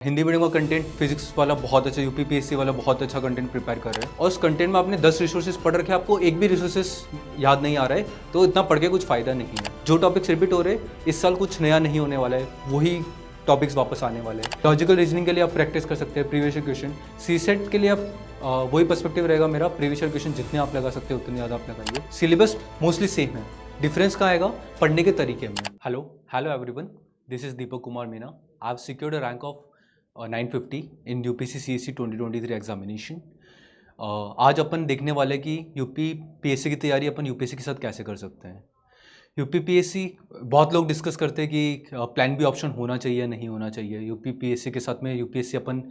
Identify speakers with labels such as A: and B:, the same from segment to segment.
A: Hindi medium का content physics वाला बहुत अच्छा, यूपी पीएससी वाला बहुत अच्छा कंटेंट प्रिपेयर कर रहे हैं और उस कंटेंट में आपने 10 रिसोर्सेज पढ़ रखे, आपको एक भी रिसोर्सेज याद नहीं आ रहा है तो इतना पढ़ के कुछ फायदा नहीं है। जो टॉपिक्स रिपीट हो रहे हैं इस साल कुछ नया नहीं होने वाला है, वही टॉपिक्स वापस आने वाले हैं। लॉजिकल रीजनिंग के लिए आप प्रैक्टिस कर सकते हैं प्रीवियस ईयर क्वेश्चन। सीसेट के लिए आप वही पर्सपेक्टिव रहेगा मेरा, प्रीवियस ईयर क्वेश्चन जितने आप लगा सकते हैं उतने ज़्यादा आप लगाइए। सिलेबस मोस्टली सेम है, डिफरेंस कहाँ आएगा पढ़ने के तरीके में। Hello everyone, this is Deepak Kumar Meena. I have secured a rank of 950 in UPC CSC 2023 examination. आज अपन देखने वाले कि यूपी पीएससी की तैयारी अपन यूपीएससी के साथ कैसे कर सकते हैं। यूपी पीएससी बहुत लोग डिस्कस करते हैं कि प्लान बी ऑप्शन होना चाहिए नहीं होना चाहिए, यूपी पीएससी के साथ में यूपीएससी अपन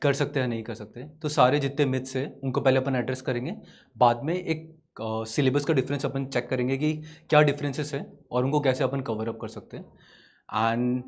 A: कर सकते हैं नहीं कर सकते। तो सारे जितने मिथ्स है उनको पहले अपन एड्रेस करेंगे, बाद में एक सिलेबस का डिफरेंस अपन चेक करेंगे कि क्या डिफरेंसेस है और उनको कैसे अपन कवर अप कर सकते हैं। एंड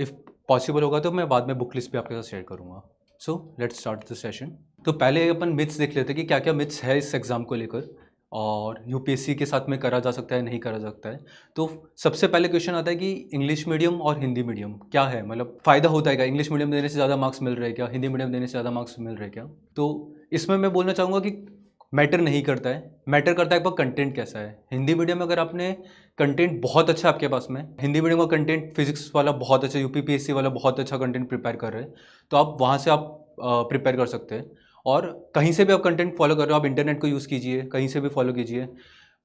A: इफ़ पॉसिबल होगा तो मैं बाद में बुक लिस्ट भी आपके साथ शेयर करूँगा। So let's start the session. तो पहले अपन मिथ्स देख लेते हैं कि क्या क्या मिथ्स है इस एग्ज़ाम को लेकर और यूपीएससी के साथ में करा जा सकता है नहीं करा सकता है। तो सबसे पहले क्वेश्चन आता है कि इंग्लिश मीडियम और हिंदी मीडियम क्या है, मतलब फ़ायदा होता है क्या, इंग्लिश मीडियम देने से ज़्यादा मार्क्स मिल रहे हैं क्या, हिंदी मीडियम देने से ज़्यादा मार्क्स मिल रहे हैं क्या। तो इसमें मैं बोलना चाहूँगा कि मैटर नहीं करता है, मैटर करता है आपका कंटेंट कैसा है। हिंदी मीडियम में अगर आपने कंटेंट बहुत अच्छा आपके पास में, हिंदी मीडियम का कंटेंट फिजिक्स वाला बहुत अच्छा, यूपी पीएससी वाला बहुत अच्छा कंटेंट प्रिपेयर कर रहे हैं तो आप वहाँ से आप प्रिपेयर कर सकते हैं। और कहीं से भी आप कंटेंट फॉलो कर रहे हो, आप इंटरनेट को यूज़ कीजिए, कहीं से भी फॉलो कीजिए,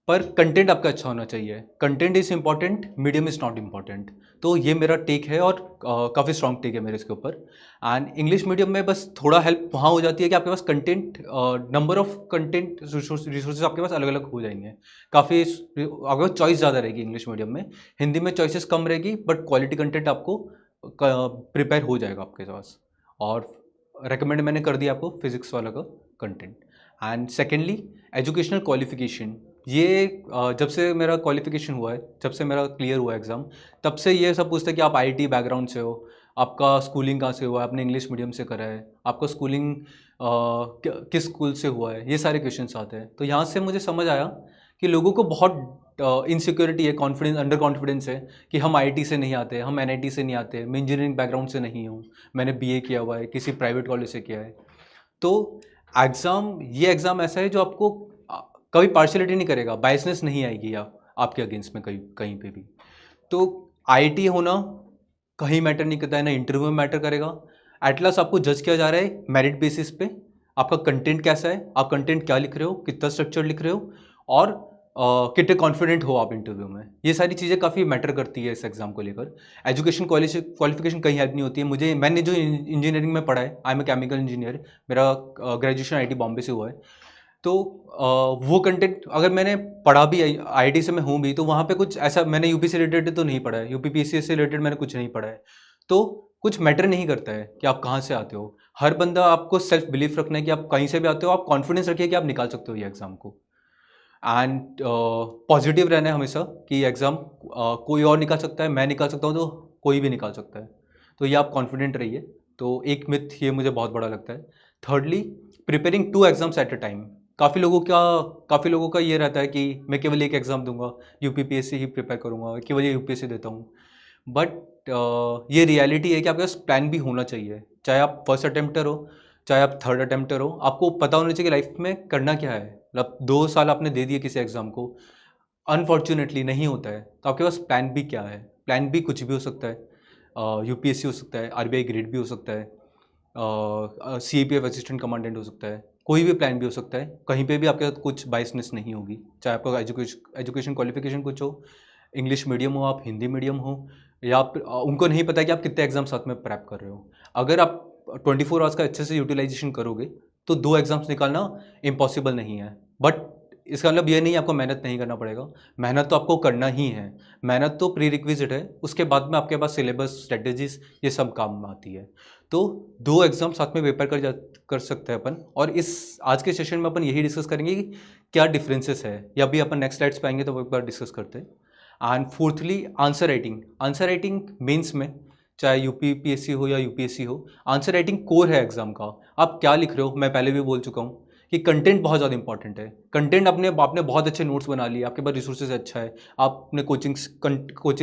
A: पर कंटेंट आपका अच्छा होना चाहिए। Content is important, medium is not important. तो ये मेरा टेक है और काफ़ी स्ट्रॉन्ग टेक है मेरे इसके ऊपर। एंड इंग्लिश मीडियम में बस थोड़ा हेल्प वहाँ हो जाती है कि आपके पास content, number of content resources आपके पास अलग अलग हो जाएंगे, काफ़ी आपके पास चॉइस ज़्यादा रहेगी इंग्लिश मीडियम में। हिंदी में चॉइसेस कम रहेगी बट क्वालिटी कंटेंट आपको प्रिपेयर हो जाएगा आपके पास। और रेकमेंड मैंने कर दिया आपको फिजिक्स वाला का content. And secondly educational qualification, ये जब से मेरा क्वालिफिकेशन हुआ है, जब से मेरा क्लियर हुआ है एग्ज़ाम, तब से ये सब पूछते हैं कि आप आईटी बैकग्राउंड से हो, आपका स्कूलिंग कहाँ से हुआ है, आपने इंग्लिश मीडियम से करा है, आपका स्कूलिंग किस स्कूल से हुआ है, ये सारे क्वेश्चंस आते हैं। तो यहाँ से मुझे समझ आया कि लोगों को बहुत इनसिक्योरिटी है, कॉन्फिडेंस, अंडर कॉन्फिडेंस है कि हम आईटी से नहीं आते, हम एनआईटी से नहीं आते, मैं इंजीनियरिंग बैकग्राउंड से नहीं हूँ, मैंने बीए किया हुआ है, किसी प्राइवेट कॉलेज से किया है। तो ये एग्ज़ाम ऐसा है जो आपको कभी पार्शलिटी नहीं करेगा, बायसनेस नहीं आएगी आपके अगेंस्ट में कहीं कहीं पे भी। तो आईटी होना कहीं मैटर नहीं करता है, ना इंटरव्यू में मैटर करेगा। एट लास्ट आपको जज किया जा रहा है मेरिट बेसिस पे, आपका कंटेंट कैसा है, आप कंटेंट क्या लिख रहे हो, कितना स्ट्रक्चर लिख रहे हो और कितने कॉन्फिडेंट हो आप इंटरव्यू में। ये सारी चीज़ें काफ़ी मैटर करती है इस एग्ज़ाम को लेकर। एजुकेशन क्वालिफिकेशन मैंने जो इंजीनियरिंग में पढ़ा है, I am a chemical engineer, मेरा ग्रेजुएशन आईटी बॉम्बे से हुआ है। तो वो कंटेंट अगर मैंने पढ़ा भी आईआईटी से मैं हूँ भी, तो वहाँ पे कुछ ऐसा मैंने यूपी से रिलेटेड तो नहीं पढ़ा है, यूपी पीएससी से रिलेटेड मैंने कुछ नहीं पढ़ा है। तो कुछ मैटर नहीं करता है कि आप कहाँ से आते हो। हर बंदा, आपको सेल्फ बिलीफ रखना है कि आप कहीं से भी आते हो, आप कॉन्फिडेंस रखिए कि आप निकाल सकते हो ये एग्ज़ाम को। एंड पॉजिटिव रहना है हमेशा कि एग्ज़ाम कोई और निकाल सकता है, मैं निकाल सकता हूँ, तो कोई भी निकाल सकता है। तो ये आप कॉन्फिडेंट रहिए। तो एक मिथ ये मुझे बहुत बड़ा लगता है। Thirdly, preparing 2 exams at a time. काफ़ी लोगों का ये रहता है कि मैं केवल एक एग्ज़ाम दूंगा, यूपी पीएससी ही प्रिपेयर करूंगा, केवल ये यूपीएससी देता हूँ। बट ये रियलिटी है कि आपके पास प्लान भी होना चाहिए। चाहे आप फर्स्ट अटेम्प्टर हो, चाहे आप थर्ड अटेम्प्टर हो, आपको पता होना चाहिए कि लाइफ में करना क्या है। मतलब 2 साल आपने दे दिए किसी एग्ज़ाम को, अनफॉर्चुनेटली नहीं होता है, तो आपके पास प्लान बी क्या है। प्लान बी कुछ भी हो सकता है, यूपीएससी हो सकता है, आरबीआई ग्रेड भी हो सकता है, सीएपीएफ असिस्टेंट कमांडेंट हो सकता है, कोई भी प्लान भी हो सकता है। कहीं पे भी आपके साथ कुछ बायसनेस नहीं होगी, चाहे आपका एजुकेशन क्वालिफिकेशन कुछ हो, इंग्लिश मीडियम हो, आप हिंदी मीडियम हो, या आप उनको नहीं पता कि आप कितने एग्जाम साथ में प्रेप कर रहे हो। अगर आप 24 आवर्स का अच्छे से यूटिलाइजेशन करोगे तो 2 एग्जाम्स निकालना इम्पॉसिबल नहीं है। बट इसका मतलब ये नहीं आपको मेहनत नहीं करना पड़ेगा, मेहनत तो आपको करना ही है। मेहनत तो प्री रिक्विजिट है, उसके बाद में आपके पास सिलेबस, स्ट्रेटेजीज, ये सब काम में आती है। तो 2 एग्जाम साथ में पेपर कर सकते हैं अपन। और इस आज के सेशन में अपन यही डिस्कस करेंगे कि क्या डिफरेंसेस है, या भी अपन नेक्स्ट स्लाइड्स पे आएंगे तो वो एक बार डिस्कस करते हैं। And fourthly, answer writing mains में, चाहे यूपीपीएससी हो या यूपीएससी हो, आंसर राइटिंग कोर है एग्जाम का। आप क्या लिख रहे हो, मैं पहले भी बोल चुका हूँ कि कंटेंट बहुत ज़्यादा इंपॉर्टेंट है। कंटेंट आपने बहुत अच्छे नोट्स बना लिए, आपके पास रिसोर्सेज अच्छा है, आपने कोचिंग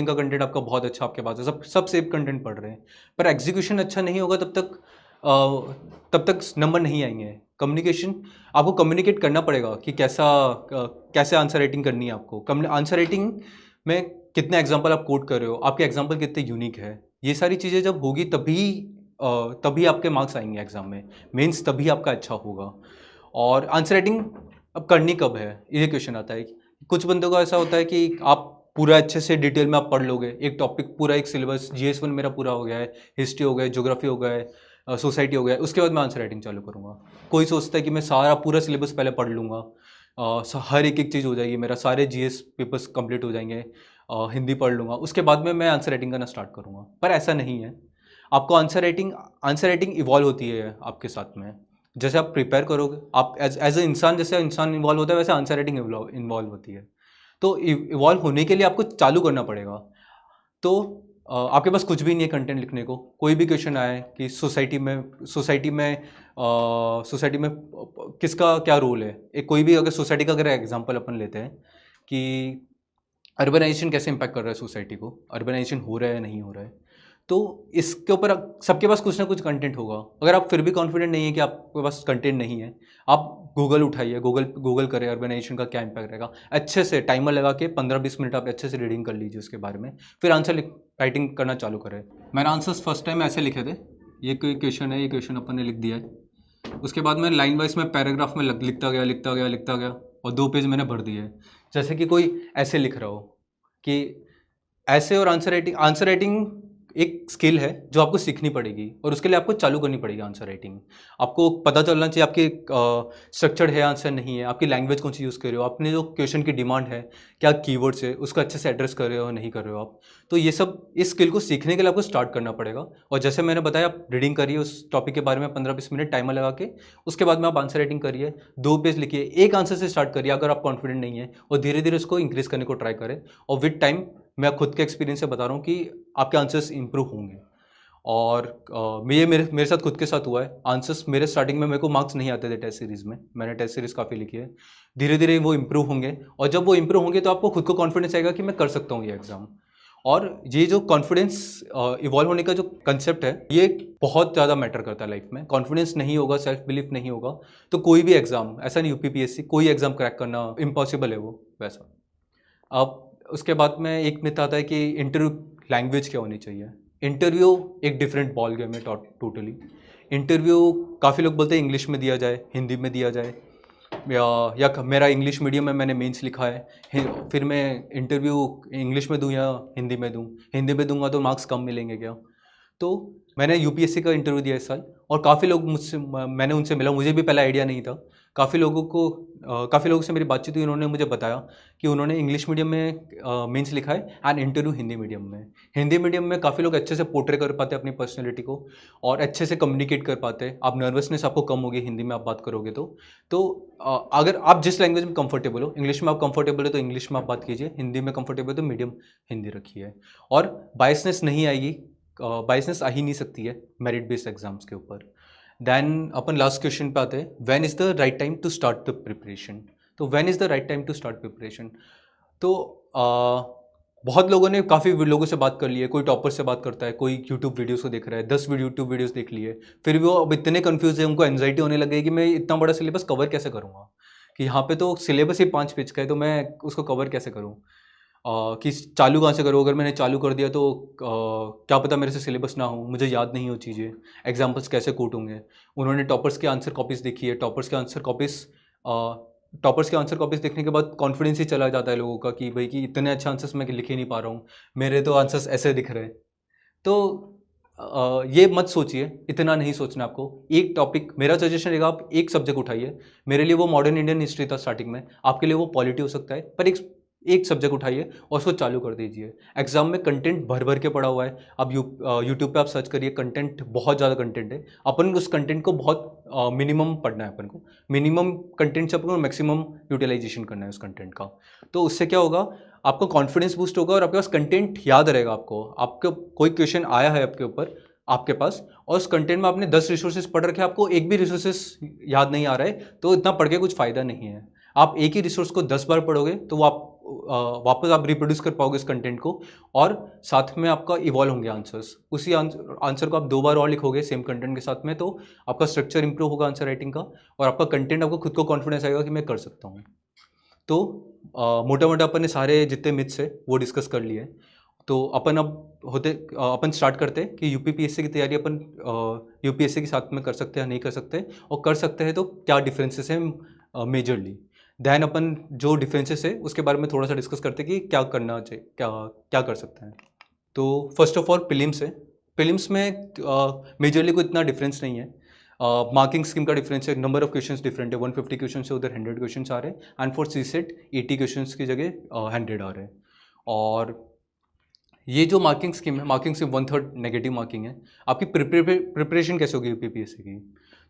A: का कंटेंट आपका बहुत अच्छा आपके पास है, सब सेफ कंटेंट पढ़ रहे हैं, पर एग्जीक्यूशन अच्छा नहीं होगा तब तक नंबर नहीं आएंगे। कम्युनिकेशन, आपको कम्युनिकेट करना पड़ेगा कि कैसे आंसर राइटिंग करनी है आपको। आंसर राइटिंग में कितने एग्जाम्पल आप कोट कर रहे हो, आपके एग्जाम्पल कितने यूनिक है, ये सारी चीज़ें जब होगी तभी आपके मार्क्स आएंगे एग्जाम में, मेंस तभी आपका अच्छा होगा। और आंसर राइटिंग अब करनी कब है, ये क्वेश्चन आता है। कुछ बंदों का ऐसा होता है कि आप पूरा अच्छे से डिटेल में आप पढ़ लोगे, एक टॉपिक पूरा, एक सिलेबस GS1 मेरा पूरा हो गया है, हिस्ट्री हो गया, ज्योग्राफी हो गया है, सोसाइटी हो गया है, उसके बाद मैं आंसर राइटिंग चालू करूँगा। कोई सोचता है कि मैं सारा पूरा सिलेबस पहले पढ़ लूँगा, हर एक चीज़ हो जाएगी, मेरा सारे GS पेपर्स कंप्लीट हो जाएंगे, हिंदी पढ़ लूँगा, उसके बाद में मैं आंसर राइटिंग करना स्टार्ट करूँगा। पर ऐसा नहीं है। आपको आंसर राइटिंग इवॉल्व होती है आपके साथ में। जैसे आप प्रिपेयर करोगे, आप एज ए इंसान, जैसे इंसान इन्वॉल्व होता है वैसे आंसर राइटिंग इन्वॉल्व होती है। तो इवॉल्व होने के लिए आपको चालू करना पड़ेगा। तो आपके पास कुछ भी नहीं है कंटेंट लिखने को, कोई भी क्वेश्चन आए कि सोसाइटी में किसका क्या रोल है, एक कोई भी अगर सोसाइटी का अगर एग्जांपल अपन लेते हैं कि अर्बनाइजेशन कैसे इम्पैक्ट कर रहा है सोसाइटी को, अर्बनाइजेशन हो रहा है नहीं हो रहा है, तो इसके ऊपर सबके पास कुछ ना कुछ कंटेंट होगा। अगर आप फिर भी कॉन्फिडेंट नहीं है कि आपके पास कंटेंट नहीं है, आप गूगल उठाइए, गूगल करें अर्बनाइजेशन का क्या इम्पैक्ट रहेगा, अच्छे से टाइमर लगा के 15-20 मिनट आप अच्छे से रीडिंग कर लीजिए उसके बारे में, फिर आंसर राइटिंग करना चालू करें। मैंने आंसर्स फर्स्ट टाइम ऐसे लिखे थे, ये कोई क्वेश्चन है, ये क्वेश्चन अपन ने लिख दिया है, उसके बाद मैं लाइन वाइज में पैराग्राफ में लिखता गया और 2 पेज मैंने भर दिए। जैसे कि कोई ऐसे लिख रहा हो कि ऐसे, और आंसर राइटिंग एक स्किल है जो आपको सीखनी पड़ेगी और उसके लिए आपको चालू करनी पड़ेगी आंसर राइटिंग। आपको पता चलना चाहिए आपकी स्ट्रक्चर्ड है आंसर नहीं है, आपकी लैंग्वेज कौन सी यूज़ कर रहे हो, आपने जो क्वेश्चन की डिमांड है, क्या कीवर्ड्स है, उसको अच्छे से एड्रेस कर रहे हो नहीं कर रहे हो आप। तो ये सब, इस स्किल को सीखने के लिए आपको स्टार्ट करना पड़ेगा। और जैसे मैंने बताया, आप रीडिंग करिए उस टॉपिक के बारे में 15-20 मिनट टाइमर लगा के, उसके बाद में आप आंसर राइटिंग करिए, 2 पेज लिखिए, एक आंसर से स्टार्ट करिए अगर आप कॉन्फिडेंट नहीं है, और धीरे धीरे उसको इंक्रीज करने को ट्राई करें। और विद टाइम, मैं खुद के एक्सपीरियंस से बता रहा हूँ कि आपके आंसर्स इंप्रूव होंगे। और मेरे साथ खुद के साथ हुआ है। आंसर्स मेरे स्टार्टिंग में मेरे को मार्क्स नहीं आते थे टेस्ट सीरीज़ में, मैंने टेस्ट सीरीज़ काफ़ी लिखी है, धीरे धीरे वो इंप्रूव होंगे, और जब वो इंप्रूव होंगे तो आपको खुद को कॉन्फिडेंस आएगा कि मैं कर सकता हूँ ये एग्ज़ाम। और ये जो कॉन्फिडेंस इवॉल्व होने का जो कंसेप्ट है, ये बहुत ज़्यादा मैटर करता है लाइफ में। कॉन्फिडेंस नहीं होगा, सेल्फ बिलीफ नहीं होगा, तो कोई भी एग्ज़ाम, ऐसा नहीं UPPSC, कोई एग्ज़ाम क्रैक करना इम्पॉसिबल है वो वैसा। अब उसके बाद में एक मिथ आता है कि इंटरव्यू लैंग्वेज क्या होनी चाहिए। इंटरव्यू एक डिफरेंट बॉल गेम है टोटली। इंटरव्यू काफ़ी लोग बोलते हैं इंग्लिश में दिया जाए, हिंदी में दिया जाए, या मेरा इंग्लिश मीडियम में मैंने मेंस लिखा है, फिर मैं इंटरव्यू इंग्लिश में दूं या हिंदी में दूं, हिंदी में दूंगा तो मार्क्स कम मिलेंगे क्या। तो मैंने UPSC का इंटरव्यू दिया इस साल, और काफ़ी लोग मैंने उनसे मिला, मुझे भी पहला आइडिया नहीं था। काफ़ी लोगों से मेरी बातचीत हुई, उन्होंने मुझे बताया कि उन्होंने इंग्लिश मीडियम में मेंस लिखा है एंड इंटरव्यू हिंदी मीडियम में। हिंदी मीडियम में काफ़ी लोग अच्छे से पोर्ट्रे कर पाते हैं अपनी पर्सनैलिटी को, और अच्छे से कम्युनिकेट कर पाते हैं। आप नर्वसनेस आपको कम होगी हिंदी में आप बात करोगे तो अगर आप जिस लैंग्वेज में कंफर्टेबल हो, इंग्लिश में आप कंफर्टेबल हो तो इंग्लिश में आप बात कीजिए, हिंदी में कंफर्टेबल हो तो मीडियम हिंदी रखिए। और बायसनेस नहीं आएगी, बायसनेस आ ही नहीं सकती है मेरिट बेस्ड एग्जाम्स के ऊपर। देन अपन लास्ट क्वेश्चन पे आते हैं, when is the right time to start the preparation. तो when is the right time to start preparation, तो बहुत लोगों ने काफ़ी लोगों से बात कर ली है, कोई टॉपर से बात करता है, कोई यूट्यूब वीडियोस को देख रहा है, 10 यूट्यूब वीडियोस देख लिए, फिर भी वो अब इतने कन्फ्यूज है, उनको एंजाइटी होने लगी है कि मैं इतना बड़ा सिलेबस कवर कैसे करूँगा, कि यहाँ पे तो सिलेबस ही 5 पेज का है, तो मैं उसको कवर कैसे करूँ, कि चालू कहाँ से करूँ, अगर मैंने चालू कर दिया तो क्या पता मेरे से सिलेबस ना हो, मुझे याद नहीं हो चीज़ें, एग्जाम्पल्स कैसे कोट होंगे। उन्होंने टॉपर्स के आंसर कॉपीज़ देखी है, टॉपर्स के आंसर कॉपीज़ देखने के बाद कॉन्फिडेंस ही चला जाता है लोगों का कि भाई कि इतने अच्छे आंसर्स मैं लिख ही नहीं पा रहा हूँ, मेरे तो आंसर्स ऐसे दिख रहे हैं। तो ये मत सोचिए, इतना नहीं सोचना आपको। एक टॉपिक, मेरा सजेशन रहेगा, आप एक सब्जेक्ट उठाइए। मेरे लिए वो मॉडर्न इंडियन हिस्ट्री था स्टार्टिंग में, आपके लिए वो पॉलिटी हो सकता है, पर एक सब्जेक्ट उठाइए और उसको चालू कर दीजिए। एग्जाम में कंटेंट भर भर के पड़ा हुआ है, अब यूट्यूब पे आप सर्च करिए, कंटेंट बहुत ज़्यादा कंटेंट है। अपन उस कंटेंट को बहुत मिनिमम पढ़ना है, अपन को मिनिमम कंटेंट से अपन को मैक्सिमम यूटिलाइजेशन करना है उस कंटेंट का। तो उससे क्या होगा, आपका कॉन्फिडेंस बूस्ट होगा और आपके पास कंटेंट याद रहेगा। आपको कोई क्वेश्चन आया है आपके ऊपर, आपके पास, और उस कंटेंट में आपने 10 रिसोर्सेज पढ़ रखे, आपको एक भी रिसोर्सेज याद नहीं आ रहा है, तो इतना पढ़ के कुछ फ़ायदा नहीं है। आप एक ही रिसोर्स को 10 बार पढ़ोगे तो वो वापस आप रिप्रोड्यूस कर पाओगे इस कंटेंट को, और साथ में आपका इवॉल्व होंगे आंसर्स। उसी आंसर को आप 2 बार और लिखोगे सेम कंटेंट के साथ में, तो आपका स्ट्रक्चर इंप्रूव होगा आंसर राइटिंग का, और आपका कंटेंट, आपको खुद को कॉन्फिडेंस आएगा कि मैं कर सकता हूँ। तो मोटा मोटा अपन ने सारे जितने मिथ्स है वो डिस्कस कर लिए। तो अपन अब अपन स्टार्ट करते हैं कि यूपीपीएससी की तैयारी अपन यूपीएससी के साथ में कर सकते हैं, नहीं कर सकते, और कर सकते हैं तो क्या डिफरेंसेस हैं मेजरली। दैन अपन जो डिफरेंसेस है उसके बारे में थोड़ा सा डिस्कस करते हैं कि क्या करना चाहिए, क्या क्या कर सकते हैं। तो फर्स्ट ऑफ ऑल प्रीलिम्स है। प्रीलिम्स में मेजरली कोई इतना डिफरेंस नहीं है। मार्किंग स्कीम का डिफरेंस है, नंबर ऑफ क्वेश्चंस डिफरेंट है, 150 क्वेश्चन से उधर 100 क्वेश्चन आ रहे हैं, and for CSAT 80 question की जगह 100 आ रहे हैं। और ये जो मार्किंग स्कीम है, मार्किंग स्कीम 1/3 नेगेटिव मार्किंग है। आपकी प्रिपरेशन कैसे होगी यूपीपीएससी की?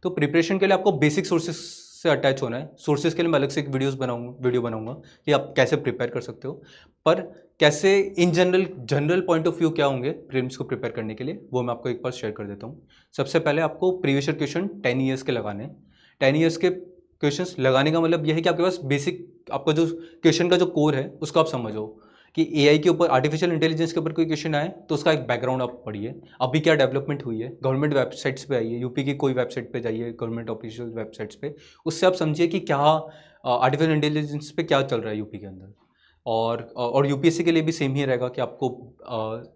A: तो प्रिपरेशन के लिए आपको बेसिक सोर्सेज से अटैच होना है। सोर्सेज के लिए मैं अलग से एक वीडियो बनाऊंगा कि आप कैसे प्रिपेयर कर सकते हो, पर कैसे in general point of view क्या होंगे प्रीलिम्स को प्रिपेयर करने के लिए, वो मैं आपको एक बार शेयर कर देता हूँ। सबसे पहले आपको प्रीवियस ईयर क्वेश्चन 10 ईयर्स के लगाने हैं। 10 ईयर्स के क्वेश्चंस लगाने का मतलब यह है कि आपके पास बेसिक, आपका जो क्वेश्चन का जो कोर है उसको आप समझो, कि एआई के ऊपर, आर्टिफिशियल इंटेलिजेंस के ऊपर कोई क्वेश्चन आए तो उसका एक बैकग्राउंड आप पढ़िए, अभी क्या डेवलपमेंट हुई है, गवर्नमेंट वेबसाइट्स पे आइए, यूपी की कोई वेबसाइट पे जाइए, गवर्नमेंट ऑफिशियल वेबसाइट्स पे, उससे आप समझिए कि क्या आर्टिफिशियल इंटेलिजेंस पे क्या चल रहा है यूपी के अंदर। और यूपीएससी के लिए भी सेम ही रहेगा कि आपको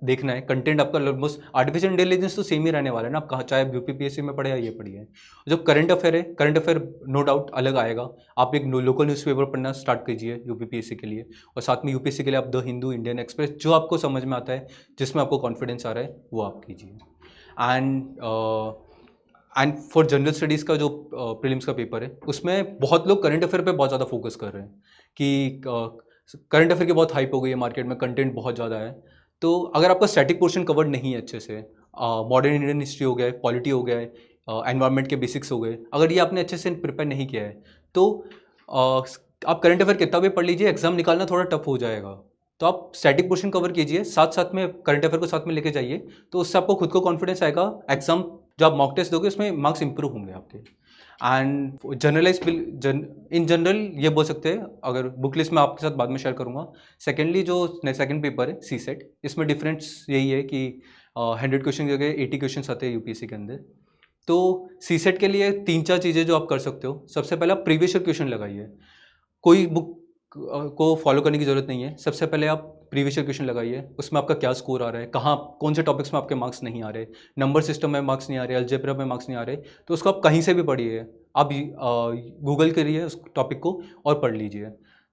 A: देखना है कंटेंट आपका ऑलमोस्ट आर्टिफिशियल इंटेलिजेंस तो सेम ही रहने वाला है ना, आप कहाँ चाहे यूपीपीएससी में पढ़े या ये पढ़िए। जो करंट अफेयर है, करंट अफेयर नो डाउट अलग आएगा। आप एक लोकल न्यूज़पेपर पढ़ना स्टार्ट कीजिए यूपीपीएससी के लिए, और साथ में यूपीएससी के लिए आप द हिंदू, इंडियन एक्सप्रेस, जो आपको समझ में आता है, जिसमें आपको कॉन्फिडेंस आ रहा है, वो आप कीजिए। एंड फॉर जनरल स्टडीज़ का जो प्रीलिम्स का पेपर है, उसमें बहुत लोग करंट अफेयर पे बहुत ज़्यादा फोकस कर रहे हैं कि करंट अफेयर की बहुत हाइप हो गई है मार्केट में, कंटेंट बहुत ज़्यादा है। तो अगर आपका स्टैटिक पोर्शन कवर्ड नहीं है अच्छे से, मॉडर्न इंडियन हिस्ट्री हो गया, पॉलिटी हो गया, एनवायरनमेंट के बेसिक्स हो गए, अगर ये आपने अच्छे से प्रिपेयर नहीं किया है, तो आप करंट अफेयर कितना भी पढ़ लीजिए, एग्जाम निकालना थोड़ा टफ हो जाएगा। तो आप स्टैटिक पोर्शन कवर कीजिए, साथ साथ में करंट अफेयर को साथ में लेके जाइए, तो उससे आपको खुद को कॉन्फिडेंस आएगा। एग्जाम जो आप मॉक टेस्ट दोगे उसमें मार्क्स इंप्रूव होंगे आपके। एंड जनरलाइज इन जनरल ये बोल सकते हैं, अगर बुक लिस्ट में आपके साथ बाद में शेयर करूंगा। सेकेंडली जो सेकंड पेपर है सी सेट, इसमें डिफरेंस यही है कि 100 क्वेश्चन की जगह 80 क्वेश्चन आते हैं यूपीएससी के अंदर। तो सी सेट के लिए 3-4 चीज़ें जो आप कर सकते हो। सबसे पहला प्रीवियस ईयर क्वेश्चन लगाइए, कोई बुक को फॉलो करने की ज़रूरत नहीं है। सबसे पहले आप प्रीवियस ईयर क्वेश्चन लगाइए, उसमें आपका क्या स्कोर आ रहा है, कहाँ कौन से टॉपिक्स में आपके मार्क्स नहीं आ रहे, नंबर सिस्टम में मार्क्स नहीं आ रहे, अलजेब्रा में मार्क्स नहीं आ रहे, तो उसको आप कहीं से भी पढ़िए। आप गूगल करिए उस टॉपिक को और पढ़ लीजिए।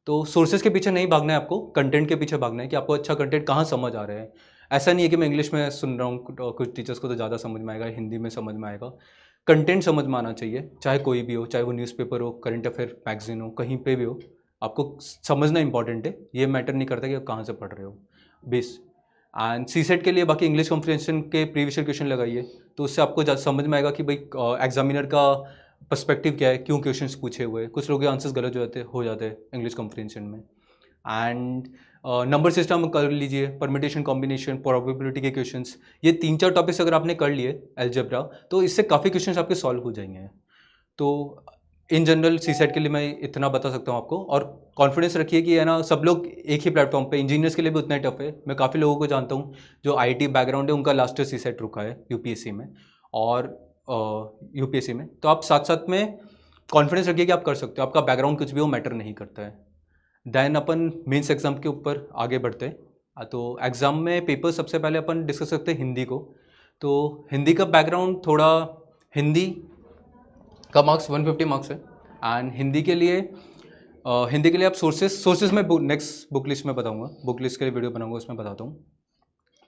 A: तो सोर्सेज के पीछे नहीं भागना है आपको, कंटेंट के पीछे भागना है कि आपको अच्छा कंटेंट कहाँ समझ आ रहा है। ऐसा नहीं है कि मैं इंग्लिश में सुन रहा हूँ, कुछ टीचर्स को तो ज़्यादा समझ में आएगा, हिंदी में समझ में आएगा। कंटेंट समझ में आना चाहिए, चाहे कोई भी हो, चाहे वो न्यूज़पेपर हो, करंट अफेयर मैगजीन हो, कहीं पे भी हो, आपको समझना इंपॉर्टेंट है। ये मैटर नहीं करता कि आप कहाँ से पढ़ रहे हो बेस। एंड सी सेट के लिए बाकी इंग्लिश कॉम्प्रिहेंशन के प्रीवियस ईयर क्वेश्चन लगाइए, तो उससे आपको समझ में आएगा कि भाई एग्जामिनर का पर्सपेक्टिव क्या है, क्यों क्वेश्चंस पूछे हुए हैं। कुछ लोगों के आंसर्स गलत हो जाते हैं इंग्लिश कॉम्प्रिहेंशन में। एंड नंबर सिस्टम कर लीजिए, परमिटेशन, कॉम्बिनेशन, प्रोबेबिलिटी के क्वेश्चंस, ये 3-4 टॉपिक्स अगर आपने कर लिए अलजेब्रा, तो इससे काफ़ी क्वेश्चंस आपके सॉल्व हो जाएंगे। तो इन जनरल सी सेट के लिए मैं इतना बता सकता हूँ आपको। और कॉन्फिडेंस रखिए कि है ना, सब लोग एक ही प्लेटफॉर्म पे, इंजीनियर्स के लिए भी उतना ही टफ है। मैं काफ़ी लोगों को जानता हूँ जो आईटी बैकग्राउंड है, उनका लास्ट ईयर सी सेट रुका है यूपीएससी में और यूपीएससी में। तो आप साथ साथ में कॉन्फिडेंस रखिए कि आप कर सकते हो, आपका बैकग्राउंड कुछ भी हो मैटर नहीं करता है। देन अपन मेंस एग्जाम के ऊपर आगे बढ़ते हैं। तो एग्ज़ाम में पेपर सबसे पहले अपन डिस्कस करते हैं हिंदी को। तो हिंदी का बैकग्राउंड थोड़ा, हिंदी का मार्क्स 150 मार्क्स है। एंड हिंदी के लिए आप सोर्सेज में नेक्स्ट बुक लिस्ट में बताऊंगा, बुक लिस्ट के लिए वीडियो बनाऊंगा, उसमें बताता हूँ।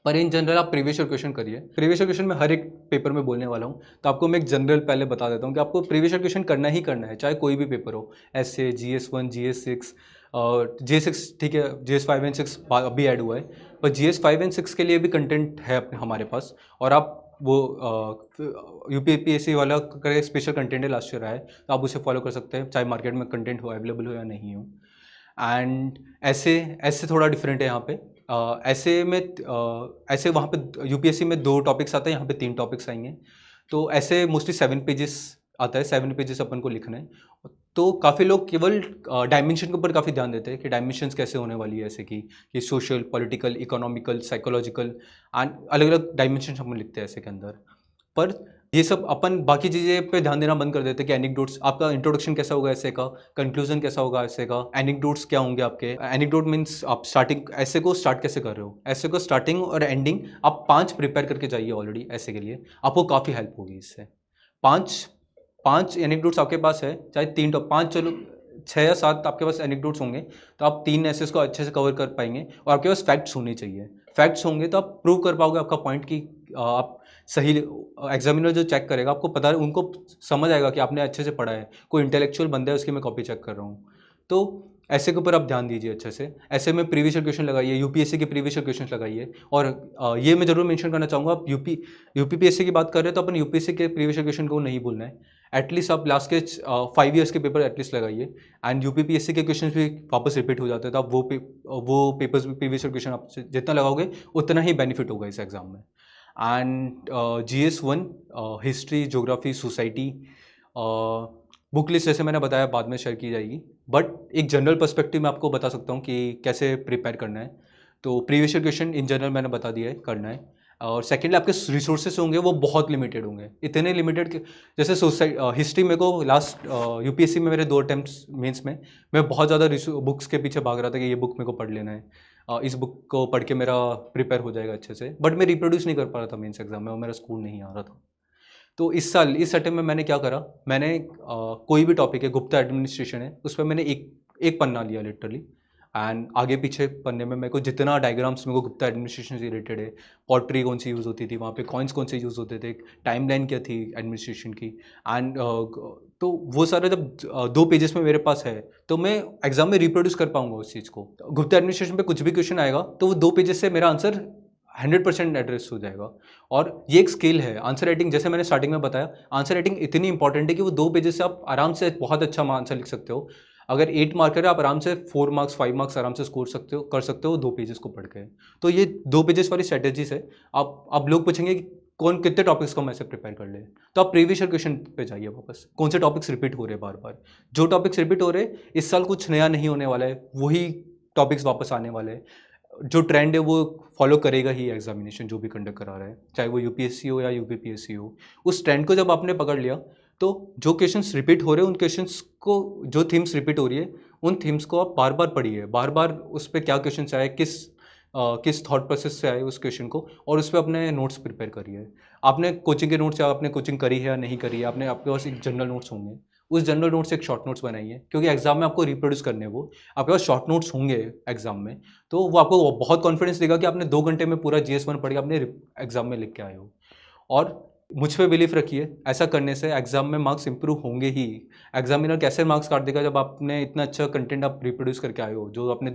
A: पर इन जनरल आप प्रीवियस ईयर क्वेश्चन करिए। प्रीवियस ईयर क्वेश्चन में हर एक पेपर में बोलने वाला हूँ, तो आपको मैं एक जनरल पहले बता देता हूँ कि आपको प्रीवियस ईयर क्वेश्चन करना ही करना है, चाहे कोई भी पेपर हो, एसए, GS1, GS6, GS6 ठीक है, GS5 एंड 6 अभी ऐड हुआ है, पर GS5 एंड 6 के लिए भी कंटेंट है हमारे पास। और आप वो यूपीपीएससी वाला का स्पेशल कंटेंट है, लास्ट ईयर आया है, तो आप उसे फॉलो कर सकते हैं, चाहे मार्केट में कंटेंट हो, अवेलेबल हो या नहीं हो। एंड ऐसे थोड़ा डिफरेंट है यहाँ पे। ऐसे वहाँ पे यूपीएससी में 2 टॉपिक्स आते हैं, यहाँ पे 3 टॉपिक्स आएंगे। तो ऐसे मोस्टली 7 पेजेस आता है, 7 पेजेस अपन को लिखना है। तो काफ़ी लोग केवल डायमेंशन के ऊपर काफ़ी ध्यान देते हैं कि डायमेंशंस कैसे होने वाली है, ऐसे कि social, political, economical, psychological and अलग-अलग डायमेंशंस हम लिखते हैं ऐसे के अंदर। पर ये सब अपन बाकी चीज़ें पे ध्यान देना बंद कर देते हैं कि एनेक्डोट्स, आपका इंट्रोडक्शन कैसा होगा ऐसे का, कंक्लूजन कैसा होगा ऐसे का, एनेक्डोट्स क्या होंगे आपके। एनेक्डोट मीन्स आप स्टार्टिंग ऐसे को स्टार्ट कैसे कर रहे हो, ऐसे को स्टार्टिंग और एंडिंग आप 5 प्रिपेयर करके जाइए ऑलरेडी ऐसे के लिए, आपको काफ़ी हेल्प होगी इससे। 5 5 एनेक्डोट्स आपके पास है, चाहे 3 टॉप 5 चलो 6 या 7 आपके पास एनेक्डोट्स होंगे, तो आप 3 ऐसे को अच्छे से कवर कर पाएंगे। और आपके पास फैक्ट्स होने चाहिए, फैक्ट्स होंगे तो आप प्रूव कर पाओगे आपका पॉइंट कि आप सही। एग्जामिनर जो चेक करेगा आपको पता है, उनको समझ आएगा कि आपने अच्छे से पढ़ा है, कोई इंटेलेक्चुअल बंदा है उसकी मैं कॉपी चेक कर रहा हूँ। तो ऐसे के ऊपर आप ध्यान दीजिए अच्छे से। ऐसे में प्रीवियस ईयर क्वेश्चन लगाइए, यूपीएससी के प्रीवियस ईयर क्वेश्चन लगाइए। और ये मैं जरूर मेंशन करना चाहूँगा, आप यूपीपीएससी की बात कर रहे हैं तो अपन यूपीएससी के प्रीवियस ईयर क्वेश्चन को नहीं भूलना है। एटलीस्ट आप लास्ट के 5 ईयर्स के पेपर एटलीस्ट लगाइए। एंड यूपीपीएससी के क्वेश्चन भी वापस रिपीट हो जाते हैं, तो आप वो पेपर्स भी प्रीवियस ईयर क्वेश्चन आप जितना लगाओगे उतना ही बेनिफिट होगा इस एग्जाम में। And GS1 history, geography, society book list जैसे मैंने बताया बाद में शेयर की जाएगी, बट एक जनरल पर्सपेक्टिव में आपको बता सकता हूँ कि कैसे प्रिपेयर करना है। तो previous year question in general मैंने बता दिया है करना है। और सेकेंडली आपके रिसोर्सेस होंगे वो बहुत लिमिटेड होंगे, इतने लिमिटेड कि जैसे हिस्ट्री मेरे को लास्ट यूपीएससी में मेरे 2 अटेम्प्ट्स मेंस में मैं बहुत ज़्यादा बुक्स के पीछे भाग रहा था कि ये बुक मेरे को पढ़ लेना है, इस बुक को पढ़ के मेरा प्रिपेयर हो जाएगा अच्छे से, बट मैं रिप्रोड्यूस नहीं कर पा रहा था मेंस एग्जाम में और मेरा स्कूल नहीं आ रहा था। तो इस साल इस अटेम्प्ट में मैंने क्या करा, मैंने कोई भी टॉपिक है, गुप्ता एडमिनिस्ट्रेशन है, उस पर मैंने एक पन्ना लिया लिटरली। एंड आगे पीछे पन्ने में मेरे को जितना डायग्राम्स मेरे को गुप्ता एडमिनिस्ट्रेशन से रिलेटेड है, पॉटरी कौन सी यूज़ होती थी वहाँ पे, कॉइन्स कौन से यूज़ होते थे, टाइमलाइन क्या थी एडमिनिस्ट्रेशन की, एंड तो वो सारा जब 2 पेजेस में मेरे पास है तो मैं एग्जाम में रिप्रोड्यूस कर पाऊंगा उस चीज़ को। गुप्ता एडमिनिस्ट्रेशन पे कुछ भी क्वेश्चन आएगा तो वो 2 पेजेस से मेरा आंसर 100% एड्रेस हो जाएगा। और ये एक स्किल है आंसर राइटिंग, जैसे मैंने स्टार्टिंग में बताया, आंसर राइटिंग इतनी इंपॉर्टेंट है कि वो 2 पेजेस से आप आराम से बहुत अच्छा आंसर लिख सकते हो। अगर 8 मार्कर है आप आराम से 4 मार्क्स 5 मार्क्स आराम से स्कोर कर सकते हो 2 पेजेस को पढ़ के। तो ये 2 पेजेस वाली स्ट्रेटेजीज है। आप लोग पूछेंगे कि कौन कितने टॉपिक्स को हम ऐसे प्रिपेयर कर ले, तो आप प्रीवियस ईयर क्वेश्चन पे जाइए वापस, कौन से टॉपिक्स रिपीट हो रहे हैं बार बार। जो टॉपिक्स रिपीट हो रहे हैं इस साल कुछ नया नहीं होने वाला है, वही टॉपिक्स वापस आने वाले हैं। जो ट्रेंड है वो फॉलो करेगा ही एग्जामिनेशन जो भी कंडक्ट करा रहा है, चाहे वो यूपीएससी हो या यूपीपीएससी हो। उस ट्रेंड को जब आपने पकड़ लिया तो जो क्वेश्चंस रिपीट हो रहे हैं उन क्वेश्चंस को, जो थीम्स रिपीट हो रही है उन थीम्स को आप बार बार पढ़िए, बार बार उस पर क्या क्वेश्चन आए, किस थॉट प्रोसेस से आए उस क्वेश्चन को, और उस पर अपने नोट्स प्रिपेयर करिए। आपने कोचिंग के नोट्स या आपने कोचिंग करी है या नहीं करी है, आपके पास एक जनरल नोट्स होंगे, उस जनरल नोट्स से एक शॉर्ट नोट्स बनाइए, क्योंकि एग्जाम में आपको रिप्रोड्यूस करने वो आपके पास शॉर्ट नोट्स होंगे एग्जाम में, तो वो आपको बहुत कॉन्फिडेंस देगा कि आपने 2 घंटे में पूरा GS1 पढ़ के आपने एग्जाम में लिख के आए हो। और मुझ पे बिलीव रखिए, ऐसा करने से एग्जाम में मार्क्स इंप्रूव होंगे ही। एग्जामिनर कैसे मार्क्स काट देगा जब आपने इतना अच्छा कंटेंट आप रिप्रोड्यूस करके आए हो, जो आपने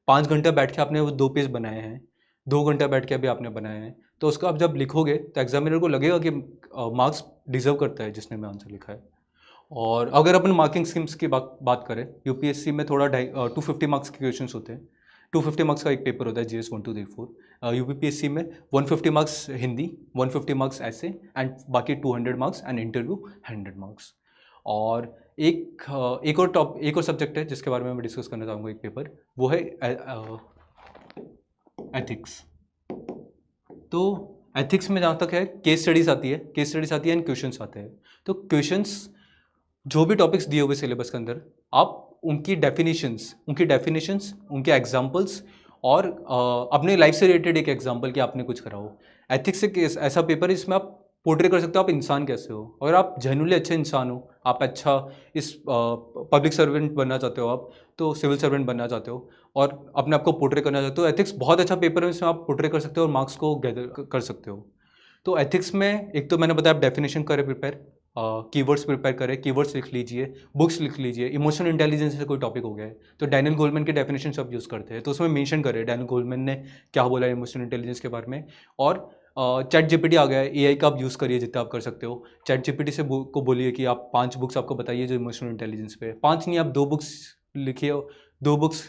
A: 5 घंटे बैठ के आपने वो 2 पेज बनाए हैं, 2 घंटे बैठ के अभी आपने बनाए हैं, तो उसको आप जब लिखोगे तो एग्जामिनर को लगेगा कि मार्क्स डिजर्व करता है जिसने मैं आंसर लिखा है। और अगर अपन मार्किंग स्कीम्स की बात करें, यूपीएससी में थोड़ा 250 मार्क्स के क्वेश्चंस होते हैं, 250 मार्क्स का एक पेपर होता है GS 1 2 3 4। यूपीपीएससी में 150 मार्क्स हिंदी, 150 मार्क्स ऐसे, एंड बाकी 200 मार्क्स एंड इंटरव्यू 100 मार्क्स। और एक और सब्जेक्ट है जिसके बारे में मैं डिस्कस करना चाहूँगा एक पेपर, वो है एथिक्स। तो एथिक्स में जहाँ तक है केस स्टडीज आती है एंड क्वेश्चंस आते हैं। तो क्वेश्चंस जो भी टॉपिक्स दिए हुए सिलेबस के अंदर, आप उनके डेफिनेशंस, उनके एग्जाम्पल्स, और अपने लाइफ से रिलेटेड एक एग्जाम्पल कि आपने कुछ करा हो। एथिक्स एक ऐसा पेपर है इसमें आप पोर्ट्रे कर सकते हो आप इंसान कैसे हो। अगर आप जेन्युइनली अच्छे इंसान हो, आप अच्छा इस पब्लिक सर्वेंट बनना चाहते हो, आप तो सिविल सर्वेंट बनना चाहते हो और अपने आप को पोर्ट्रे करना चाहते हो, एथिक्स बहुत अच्छा पेपर है, इसमें आप पोर्ट्रे कर सकते हो और मार्क्स को गैदर कर सकते हो। तो एथिक्स में एक तो मैंने बताया डेफिनेशन करें प्रिपेयर, कीवर्ड्स प्रिपेयर करें, कीवर्ड्स लिख लीजिए, बुक्स लिख लीजिए। इमोशनल इंटेलिजेंस से कोई टॉपिक हो गया है तो डैनियल गोलमैन के डेफिनेशन सब यूज़ करते हैं, तो उसमें मेंशन करें डैनियल गोलमैन ने क्या बोला है इमोशनल इंटेलिजेंस के बारे में। और चैट जीपीटी आ गया है, AI का आप यूज़ करिए जितना आप कर सकते हो। चैट जीपीटी से को बोलिए कि आप 5 बुक्स आपको बताइए जो इमोशनल इंटेलिजेंस पे है। 5 नहीं, आप 2 बुक्स लिखिए, 2 बुक्स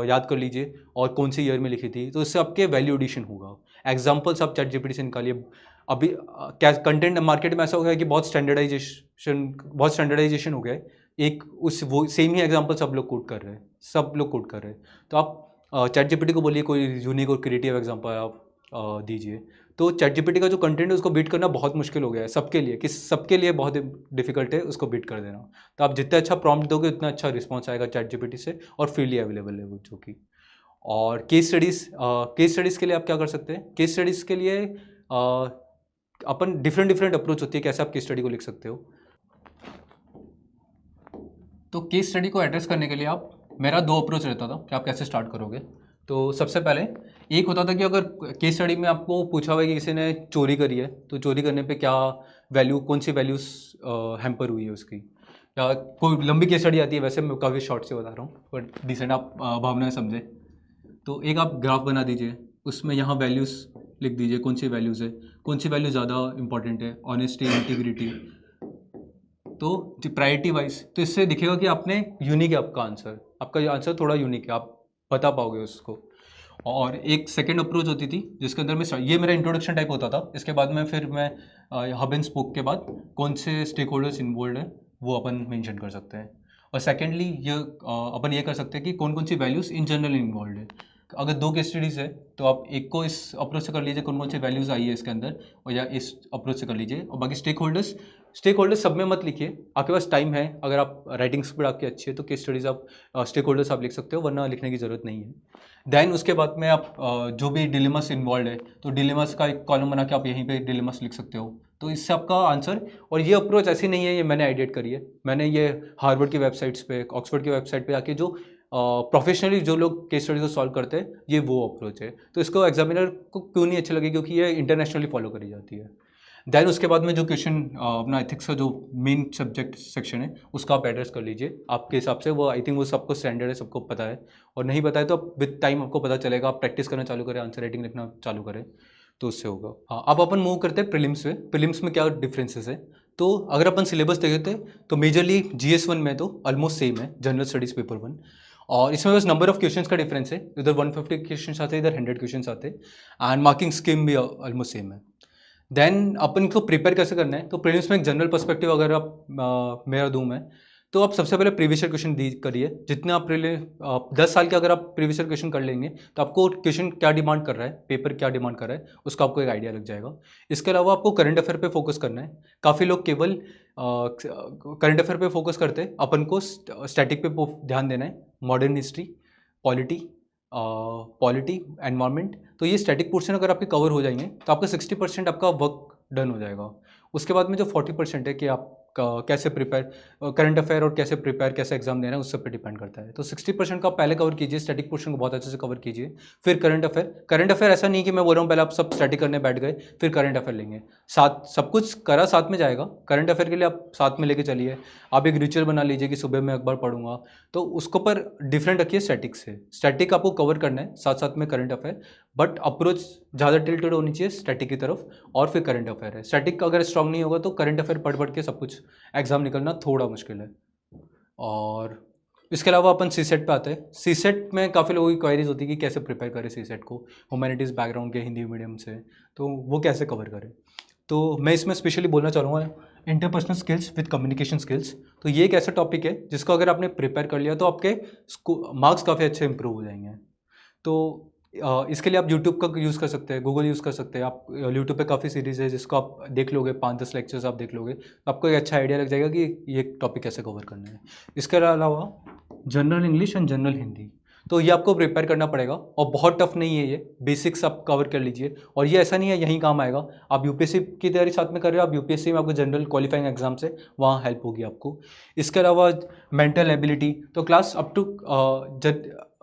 A: याद कर लीजिए और कौन सी ईयर में लिखी थी, तो इससे आपके वैल्यू एडिशन होगा। एग्जाम्पल्स आप चैट जीपीटी से निकालिए। अभी क्या कंटेंट मार्केट में ऐसा हो गया कि बहुत स्टैंडर्डाइजेशन हो गया है। एक उस वो सेम ही एग्जाम्पल सब लोग कोट कर रहे हैं, सब लोग कोट कर रहे हैं। तो आप चैट जीपीटी को बोलिए कोई यूनिक और क्रिएटिव एग्जाम्पल आप दीजिए। तो चैट जीपीटी का जो कंटेंट है उसको बीट करना बहुत मुश्किल हो गया है सबके लिए, कि सबके लिए बहुत डिफिकल्ट है उसको बीट कर देना। तो आप जितना अच्छा प्रॉम्प्ट दोगे उतना अच्छा रिस्पॉन्स आएगा चैट जीपीटी से, और फ्रीली अवेलेबल है वो जो कि। और केस स्टडीज़ के लिए आप क्या कर सकते हैं? केस स्टडीज़ के लिए अपन डिफरेंट डिफरेंट अप्रोच होती है कैसे आप केस स्टडी को लिख सकते हो। तो केस स्टडी को एड्रेस करने के लिए मेरा दो अप्रोच रहता था कि आप कैसे स्टार्ट करोगे। तो सबसे पहले एक होता था कि अगर केस स्टडी में आपको पूछा हुआ है कि किसी ने चोरी करी है, तो चोरी करने पे क्या वैल्यू, कौन सी वैल्यूज हैम्पर हुई है उसकी, या कोई लंबी केस स्टडी आती है, वैसे मैं काफ़ी शॉर्ट से बता रहा हूँ बट डिसेंट आप भावना समझे। तो एक आप ग्राफ बना दीजिए, उसमें यहाँ वैल्यूज़ लिख दीजिए, कौन सी वैल्यूज़ है, कौन सी वैल्यू ज़्यादा इंपॉर्टेंट है, ऑनेस्टी, इंटीग्रिटी, तो प्रायोरिटी वाइज। तो इससे दिखेगा कि आपने यूनिक है आपका आंसर थोड़ा यूनिक है, आप बता पाओगे उसको। और एक सेकंड अप्रोच होती थी जिसके अंदर मैं, ये मेरा इंट्रोडक्शन टाइप होता था। इसके बाद में फिर मैं हब एंड स्पोक के बाद कौन से स्टेक होल्डर्स इन्वॉल्व है वो अपन मेंशन कर सकते हैं। और सेकेंडली ये अपन ये कर सकते हैं कि कौन कौन सी वैल्यूज़ इन जनरल इन्वॉल्व है। अगर दो केस स्टडीज़ है तो आप एक को इस अप्रोच से कर लीजिए, कौन कौन सी वैल्यूज़ आई है इसके अंदर, और या इस अप्रोच से कर लीजिए। और बाकी स्टेक होल्डर्स सब में मत लिखिए, आपके पास टाइम है, अगर आप राइटिंग स्पीड आपकी अच्छी है तो केस स्टडीज़ आप स्टेक होल्डर्स आप लिख सकते हो, वरना लिखने की ज़रूरत नहीं है। देन उसके बाद में आप जो भी डिलेमस इन्वॉल्व है तो डिलेमस का एक कॉलम बना के आप यहीं पे डिलेमस लिख सकते हो। तो इससे आपका आंसर, और ये अप्रोच ऐसी नहीं है, ये मैंने आइडिएट करी है, मैंने ये हार्वर्ड की वेबसाइट्स पे, ऑक्सफोर्ड की वेबसाइट पे आके जो प्रोफेशनली जो लोग केस स्टडीज को सॉल्व करते हैं, ये वो अप्रोच है। तो इसको एग्जामिनर को क्यों नहीं अच्छी लगी, क्योंकि ये इंटरनेशनली फॉलो करी जाती है। देन उसके बाद में जो क्वेश्चन अपना एथिक्स का जो मेन सब्जेक्ट सेक्शन है उसका आप एड्रेस कर लीजिए आपके हिसाब से। वो आई थिंक वो सबको स्टैंडर्ड है, सबको पता है, और नहीं पता है तो विद टाइम आपको पता चलेगा। आप प्रैक्टिस करना चालू करें, आंसर राइटिंग लिखना चालू करें, तो उससे होगा। हाँ, अब अपन मूव करते हैं प्रीलिम्स में। प्रीलिम्स में क्या डिफरेंसेस है? तो अगर अपन सिलेबस देखते तो मेजरली GS1 में तो ऑलमोस्ट सेम है, जनरल स्टडीज़ पेपर 1। और इसमें बस नंबर ऑफ क्वेश्चंस का डिफरेंस है, इधर 150 क्वेश्चंस आते हैं, इधर 100 क्वेश्चंस आते हैं, एंड मार्किंग स्कीम भी ऑलमोस्ट सेम है। देन अपन को प्रिपेयर कैसे करना है? तो प्रीलिम्स में एक जनरल पर्सपेक्टिव अगर आप मेरा दूँ मैं, तो आप सबसे पहले प्रीवियस ईयर क्वेश्चन करिए। जितने आप 10 साल के अगर आप प्रीवियस ईयर क्वेश्चन कर लेंगे तो आपको क्वेश्चन क्या डिमांड कर रहा है, पेपर क्या डिमांड कर रहा है, उसका आपको एक आइडिया लग जाएगा। इसके अलावा आपको करंट अफेयर पे फोकस करना है। काफ़ी लोग केवल करंट अफेयर पे फोकस करते हैं, अपन को स्टैटिक पे ध्यान देना है, मॉडर्न हिस्ट्री, पॉलिटी, एनवायरनमेंट। तो ये स्टैटिक पोर्शन अगर आपके कवर हो जाएंगे तो आपका 60% आपका वर्क डन हो जाएगा। उसके बाद में जो 40% है कि आप कैसे प्रिपेयर, करंट अफेयर और कैसे प्रिपेयर, कैसे एग्जाम देना है, उस सब पे डिपेंड करता है। तो 60% का आप पहले कवर कीजिए, स्टैटिक पोर्शन को बहुत अच्छे से कवर कीजिए, फिर करंट अफेयर ऐसा नहीं कि मैं बोल रहा हूँ पहले आप सब स्टैटिक करने बैठ गए फिर करंट अफेयर लेंगे, साथ सब कुछ करा साथ में जाएगा। करंट अफेयर के लिए आप साथ में लेके चलिए, आप एक रिचुअल बना लीजिए कि सुबह मैं अखबार पढ़ूंगा, तो उसको पर डिफरेंट रखिए स्टैटिक से। स्टैटिक आपको कवर करना है साथ साथ में करंट अफेयर, बट अप्रोच ज़्यादा टिल्टेड होनी चाहिए स्टैटिक की तरफ, और फिर करंट अफेयर है। स्टैटिक अगर स्ट्रांग नहीं होगा तो करंट अफेयर पढ़ के सब कुछ एग्जाम निकलना थोड़ा मुश्किल है। और इसके अलावा अपन सीसेट पे आते हैं। सीसेट में काफ़ी लोगों की क्वायरीज होती है कि कैसे प्रिपेयर करें सीसेट को, ह्यूमैनिटीज़ बैकग्राउंड के, हिंदी मीडियम से, तो वो कैसे कवर करें। तो मैं इसमें स्पेशली बोलना चाहूँगा interpersonal skills with communication skills. तो ये एक ऐसा टॉपिक है जिसको अगर आपने प्रिपेयर कर लिया तो आपके मार्क्स काफ़ी अच्छे इंप्रूव हो जाएंगे। तो इसके लिए आप यूट्यूब का यूज़ कर सकते हैं, गूगल यूज़ कर सकते हैं। आप यूट्यूब पे काफ़ी सीरीज़ है जिसको आप देख लोगे, 5-10 लेक्चर्स आप देख लोगे, तो आपको एक अच्छा आइडिया लग जाएगा कि ये टॉपिक कैसे कवर करना है। इसके अलावा general English and general Hindi, तो ये आपको प्रिपेयर करना पड़ेगा, और बहुत टफ नहीं है, ये बेसिक्स आप कवर कर लीजिए। और ये ऐसा नहीं है यहीं काम आएगा, आप यूपीएससी की तैयारी साथ में कर रहे हो, आप यूपीएससी में आपको जनरल क्वालिफाइंग एग्जाम से वहाँ हेल्प होगी आपको। इसके अलावा मेंटल एबिलिटी, तो क्लास अप टू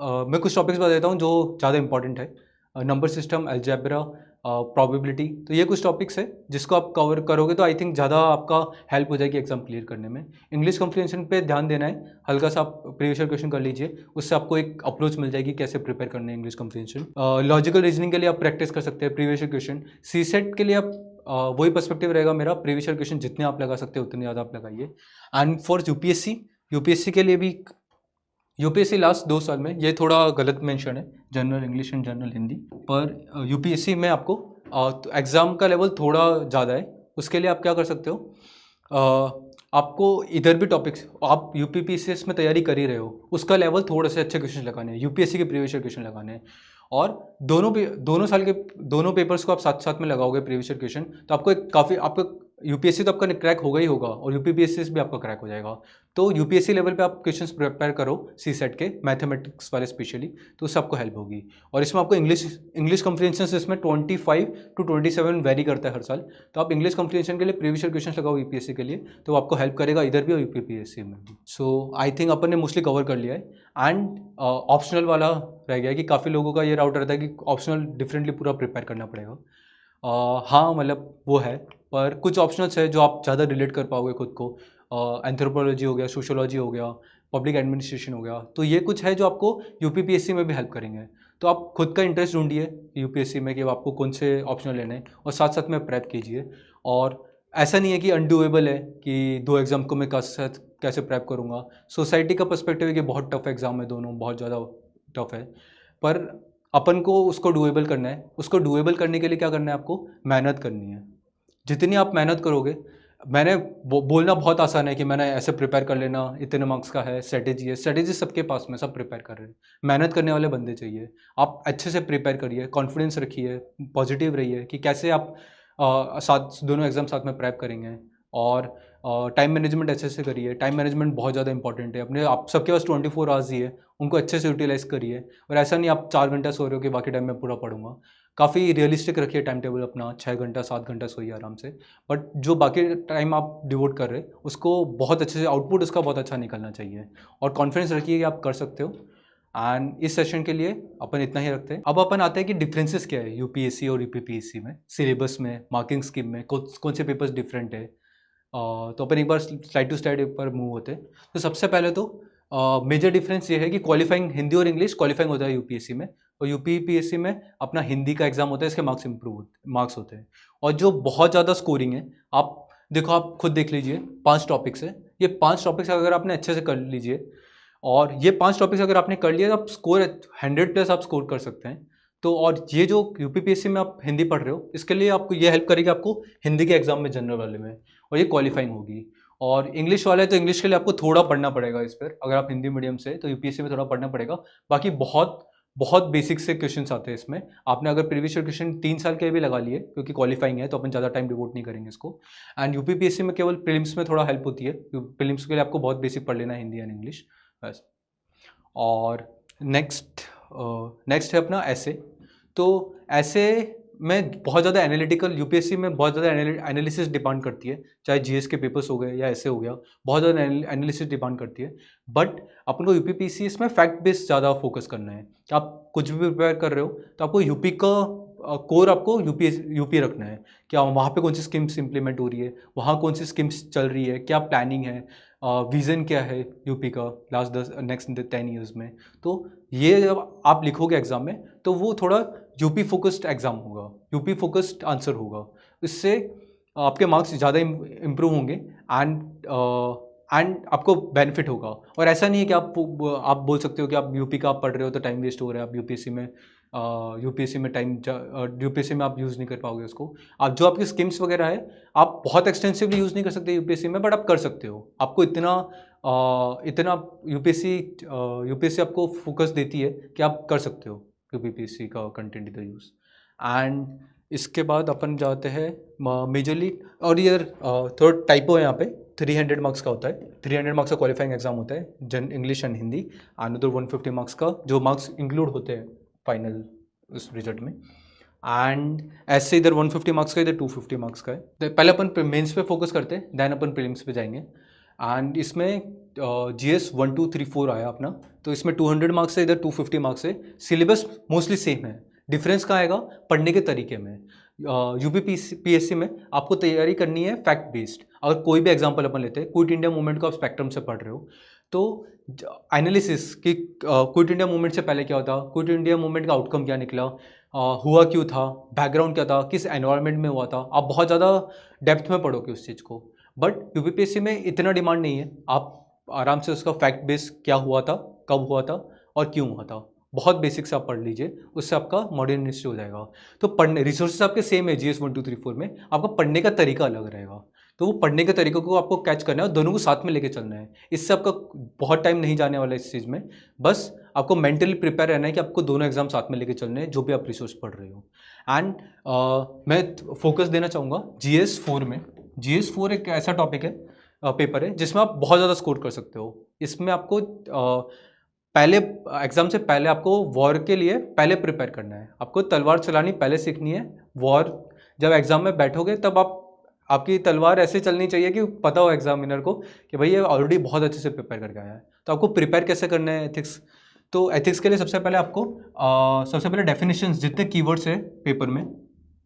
A: मैं कुछ टॉपिक्स बता देता हूँ जो ज़्यादा इंपॉर्टेंट है। नंबर सिस्टम, अलजेब्रा, प्रोबेबिलिटी, तो ये कुछ टॉपिक्स है जिसको आप कवर करोगे तो आई थिंक ज़्यादा आपका हेल्प हो जाएगी एग्जाम क्लियर करने में। इंग्लिश कॉम्प्रिहेंशन पे ध्यान देना है, हल्का सा आप प्रीवियस ईयर क्वेश्चन कर लीजिए, उससे आपको एक अप्रोच मिल जाएगी कैसे प्रिपेयर करना है इंग्लिश कॉम्प्रिहेंशन। लॉजिकल रीजनिंग के लिए आप प्रैक्टिस कर सकते हैं प्रीवियस ईयर क्वेश्चन। सीसेट के लिए आप वही पर्सपेक्टिव रहेगा मेरा, प्रीवियस ईयर क्वेश्चन जितने आप लगा सकते हैं उतने ज़्यादा आप लगाइए। एंड फॉर यूपीएससी के लिए भी यूपीएससी लास्ट 2 साल में, ये थोड़ा गलत मेंशन है, general English and general Hindi, पर यूपीएससी में आपको तो एग्ज़ाम का लेवल थोड़ा ज़्यादा है। उसके लिए आप क्या कर सकते हो, आपको इधर भी टॉपिक्स, आप यूपीपीसीएस में तैयारी कर ही रहे हो, उसका लेवल थोड़े से अच्छे क्वेश्चन लगाने हैं, यूपीएससी के प्रीवियस ईयर क्वेश्चन लगाने हैं। और दोनों साल के दोनों पेपर्स को आप साथ साथ में लगाओगे प्रीवियस ईयर क्वेश्चन, तो आपको एक काफ़ी, आपको यूपीएससी तो आपका क्रैक होगा ही होगा, और यूपीपीएससी भी आपका क्रैक हो जाएगा। तो यूपीएससी लेवल पे आप क्वेश्चंस प्रिपेयर करो सी सेट के, मैथमेटिक्स वाले स्पेशली, तो उससे आपको हेल्प होगी। और इसमें आपको इंग्लिश कॉम्प्रिहेंशन इसमें 25 to 27 वेरी करता है हर साल, तो आप इंग्लिश कॉम्प्रिहेंशन के लिए प्रीवियस ईयर क्वेश्चन लगाओ यूपीएससी के लिए, तो आपको हेल्प करेगा इधर भी और यूपीपीएससी में भी। सो आई थिंक अपन ने मोस्टली कवर कर लिया है। एंड ऑप्शनल वाला रह गया कि काफ़ी लोगों का ये डाउट रहता है कि ऑप्शनल डिफरेंटली पूरा प्रिपेयर करना पड़ेगा। हाँ, मतलब वो है, पर कुछ ऑप्शनल्स है जो आप ज़्यादा रिलेट कर पाओगे खुद को। एंथ्रोपोलॉजी हो गया, सोशियोलॉजी हो गया, पब्लिक एडमिनिस्ट्रेशन हो गया, तो ये कुछ है जो आपको यूपीपीएससी में भी हेल्प करेंगे। तो आप खुद का इंटरेस्ट ढूंढिए यूपीएससी में कि आपको कौन से ऑप्शनल लेने हैं, और साथ साथ में प्रेप कीजिए। और ऐसा नहीं है कि अनडूएबल है कि 2 एग्ज़ाम को मैं कैसे प्रेप करूँगा। सोसाइटी का पर्सपेक्टिव है कि बहुत टफ एग्ज़ाम है, दोनों बहुत ज़्यादा टफ है, पर अपन को उसको डूएबल करना है। उसको डूएबल करने के लिए क्या करना है, आपको मेहनत करनी है। जितनी आप मेहनत करोगे, मैंने बोलना बहुत आसान है कि मैंने ऐसे प्रिपेयर कर लेना, इतने मार्क्स का है, स्ट्रेटेजी है, स्ट्रेटेजी सबके पास में, सब प्रिपेयर कर रहे हैं। मेहनत करने वाले बंदे चाहिए। आप अच्छे से प्रिपेयर करिए, कॉन्फिडेंस रखिए, पॉजिटिव रहिए कि कैसे आप साथ दोनों एग्जाम साथ में प्रेप करेंगे। और टाइम मैनेजमेंट अच्छे से करिए। टाइम मैनेजमेंट बहुत ज़्यादा इंपॉर्टेंट है। अपने आप सबके पास 24 आवर्स ही है, उनको अच्छे से यूटिलाइज करिए। और ऐसा नहीं आप 4 घंटा सो रहे हो कि बाकी टाइम में पूरा पढ़ूंगा। काफ़ी रियलिस्टिक रखिए टाइम टेबल अपना, 6 घंटा 7 घंटा सोइए आराम से। बट जो बाकी टाइम आप डिवोट कर रहे हैं उसको बहुत अच्छे से, आउटपुट उसका बहुत अच्छा निकलना चाहिए। और कॉन्फिडेंस रखिए कि आप कर सकते हो। एंड इस सेशन के लिए अपन इतना ही रखते हैं। अब अपन आते हैं कि डिफरेंसेस क्या है यूपीएससी और यूपीपीएससी में, सिलेबस में, मार्किंग स्कीम में, कौन से पेपर्स डिफरेंट है। तो अपन एक बार स्लाइड टू स्लाइड पर मूव होते हैं। तो सबसे पहले तो मेजर डिफरेंस ये है कि क्वालिफाइंग हिंदी और इंग्लिश क्वालिफाइंग होता है यूपीएससी में, और यूपीपीएससी में अपना हिंदी का एग्जाम होता है, इसके मार्क्स होते हैं। और जो बहुत ज़्यादा स्कोरिंग है, आप देखो, आप खुद देख लीजिए, 5 टॉपिक्स है। ये 5 टॉपिक्स अगर आपने अच्छे से कर लीजिए, और ये 5 टॉपिक्स अगर आपने कर लिया, तो आप स्कोर 100+ आप स्कोर कर सकते हैं। तो और ये जो यूपीपीएससी में आप हिंदी पढ़ रहे हो, इसके लिए आपको ये हेल्प करेगी, आपको हिंदी के एग्जाम में, जनरल वाले में, और ये क्वालिफाइंग होगी। और इंग्लिश वाला है तो इंग्लिश के लिए आपको थोड़ा पढ़ना पड़ेगा इस पर, अगर आप हिंदी मीडियम से, तो यूपीएससी में थोड़ा पढ़ना पड़ेगा। बाकी बहुत बहुत बेसिक से क्वेश्चन आते हैं इसमें। आपने अगर प्रीवियस ईयर क्वेश्चन 3 साल के भी लगा लिए, क्योंकि क्वालिफाइंग है तो अपन ज़्यादा टाइम डिवोट नहीं करेंगे इसको। एंड यूपीपीएससी में केवल प्रीलिम्स में थोड़ा हेल्प होती है, प्रीलिम्स के लिए आपको बहुत बेसिक पढ़ लेना है, हिंदी एंड इंग्लिश बस। और नेक्स्ट है अपना ऐसे। तो ऐसे में बहुत ज़्यादा एनालिटिकल, यूपीएससी में बहुत ज़्यादा एनालिसिस डिमांड करती है, चाहे जीएस के पेपर्स हो गए या ऐसे हो गया, बहुत ज़्यादा एनालिसिस डिमांड करती है। बट अपन को यूपीपीएससी इसमें फैक्ट बेस्ड ज़्यादा फोकस करना है। कि आप कुछ भी प्रिपेयर कर रहे हो तो आपको यूपी का कोर, आपको यूपी रखना है। क्या वहाँ पे कौन सी स्कीम्स इंप्लीमेंट हो रही है, वहाँ कौन सी स्कीम्स चल रही है, क्या प्लानिंग है, विज़न क्या है यूपी का नेक्स्ट 10 ईयर्स में। तो ये जब आप लिखोगे एग्ज़ाम में, तो वो थोड़ा यूपी फोकस्ड एग्ज़ाम होगा, यूपी फोकस्ड आंसर होगा। इससे आपके मार्क्स ज़्यादा इम्प्रूव होंगे, एंड आपको बेनिफिट होगा। और ऐसा नहीं है कि आप बोल सकते हो कि आप यूपी का आप पढ़ रहे हो तो टाइम वेस्ट हो रहा है, आप यूपीएससी में यूपीएससी में आप यूज़ नहीं कर पाओगे उसको। आप जो आपकी स्कीम्स वगैरह है, आप बहुत एक्सटेंसिवली यूज़ नहीं कर सकते यूपीएससी में, बट आप कर सकते हो। आपको इतना यूपीएससी आपको फोकस देती है कि आप कर सकते हो यूपीएससी का कंटेंट इधर यूज़। एंड इसके बाद अपन जाते हैं मेजरली, और ये थर्ड टाइपो है यहाँ पे, 300 मार्क्स का होता है। 300 मार्क्स का क्वालिफाइंग एग्जाम होता है, इंग्लिश एंड हिंदी। एंड उधर 150 मार्क्स का जो मार्क्स इंक्लूड होते हैं फाइनल उस रिजल्ट में। एंड ऐसे इधर 150 मार्क्स का, इधर 250 मार्क्स का है। तो पहले अपन मेंस पे फोकस करते हैं, देन अपन प्रीलिम्स पे जाएंगे। एंड इसमें जीएस 1 2 3 4 आया अपना, तो इसमें 200 मार्क्स है, इधर 250 मार्क्स है। सिलेबस मोस्टली सेम है, डिफरेंस कहाँ आएगा, पढ़ने के तरीके में। यूपीपीएससी में आपको तैयारी करनी है फैक्ट बेस्ड। अगर कोई भी एग्जांपल अपन लेते हैं, क्विट इंडिया मूवमेंट को आप स्पेक्ट्रम से पढ़ रहे हो, तो एनालिसिस कि क्विट इंडिया मूवमेंट से पहले क्या होता, क्विट इंडिया मूवमेंट का आउटकम क्या निकला, हुआ क्यों था, बैकग्राउंड क्या था, किस एनवायरनमेंट में हुआ था, आप बहुत ज़्यादा डेप्थ में पढ़ोगे उस चीज़ को। बट यूपीपीएससी में इतना डिमांड नहीं है, आप आराम से उसका फैक्ट बेस क्या हुआ था कब हुआ था और क्यों हुआ था। बहुत बेसिक से आप पढ़ लीजिए, उससे आपका मॉडर्न हिस्ट्री हो जाएगा। तो पढ़ने रिसोर्सेज आपके सेम है GS 1 2 3 4 में, आपका पढ़ने का तरीका अलग रहेगा। तो वो पढ़ने के तरीकों को आपको कैच करना है और दोनों को साथ में लेके चलना है। इससे आपका बहुत टाइम नहीं जाने वाला है इस चीज़ में। बस आपको मेंटली प्रिपेयर रहना है कि आपको दोनों एग्जाम साथ में लेके चलने हैं, जो भी आप रिसोर्स पढ़ रहे हो। एंड मैं फोकस देना चाहूँगा GS 4 में। GS 4 एक ऐसा टॉपिक है, पेपर है, जिसमें आप बहुत ज़्यादा स्कोर कर सकते हो। इसमें आपको पहले एग्जाम से पहले आपको वॉर के लिए पहले प्रिपेयर करना है। आपको तलवार चलानी पहले सीखनी है। वॉर जब एग्जाम में बैठोगे तब आपकी तलवार ऐसे चलनी चाहिए कि पता हो एग्जामिनर को कि भाई ये ऑलरेडी बहुत अच्छे से प्रिपेयर करके आया है। तो आपको प्रिपेयर कैसे करना है एथिक्स, तो एथिक्स के लिए सबसे पहले आपको सबसे पहले डेफिनेशंस, जितने कीवर्ड्स है पेपर में,